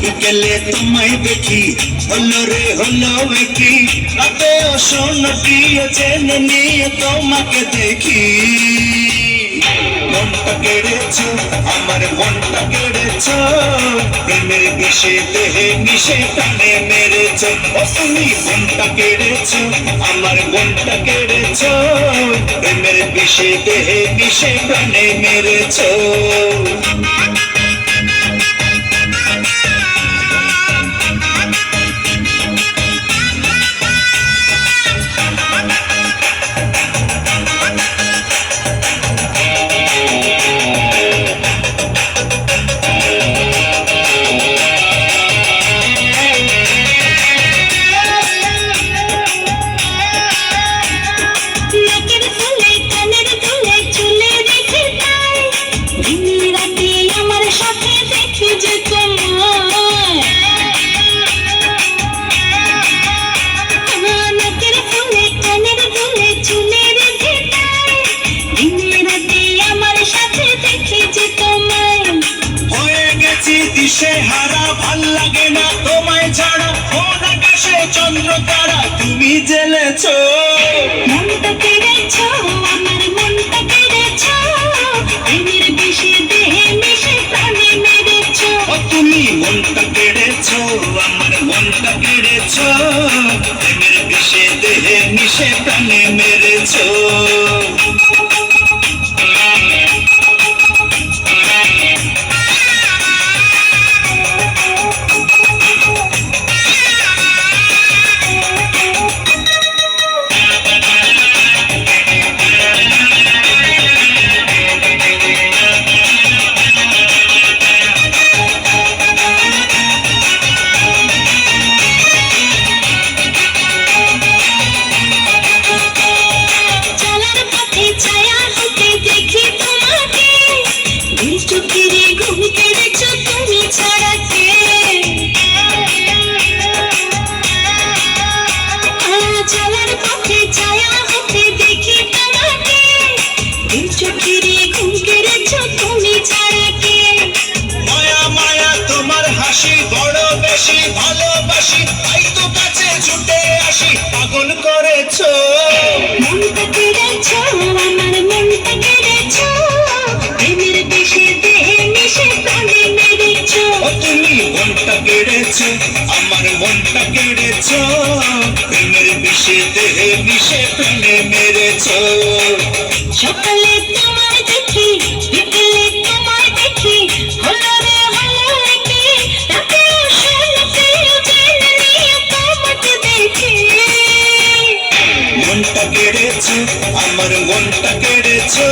বিকেলে তোমায় দেখি হলো রে হলো কি রাতে শোন প্রিয় জেনে নিয়ে তোমাকে দেখি মনটা কেড়েছো আমার মনটা কেড়েছো প্রেমের বিষে দেহে মিশে প্রাণে মেরেছো ও তুমি মনটা কেড়েছো আমার মনটা কেড়েছো প্রেমের বিষে দেহে মিশে প্রাণে মেরেছো দিশেহারা ভাল লাগে না তোমায় ছাড়া কোন আকাশে চন্দ্র তারা তুমি জ্বেলেছো মনটা কেড়েছো আমার মনটা কেড়েছো প্রেমের বিষে দেহে মিশে প্রাণে মেরেছো ও তুমি মনটা কেড়েছো আমার মনটা কেড়েছো প্রেমের বিষে দেহে মিশে প্রাণে মেরেছো ভালোবাসি তাই তো কাছে ছুটে আসি পাগল করেছো মনটা কেড়েছো আমার মনটা কেড়েছো প্রেমের বিষে দেহে মিশে প্রাণে মেরেছো ও তুমি মনটা কেড়েছো আমার মনটা কেড়েছো প্রেমের বিষে দেহে মিশে প্রাণে মেরেছো সকালে তোমায় দেখি বিকেলে তোমায় দেখি হলো রে হলো কি রাতে শোন প্রিয় জেনে নিয়ে তোমাকে দেখি মনটা কেড়েছো আমার মনটা কেড়েছো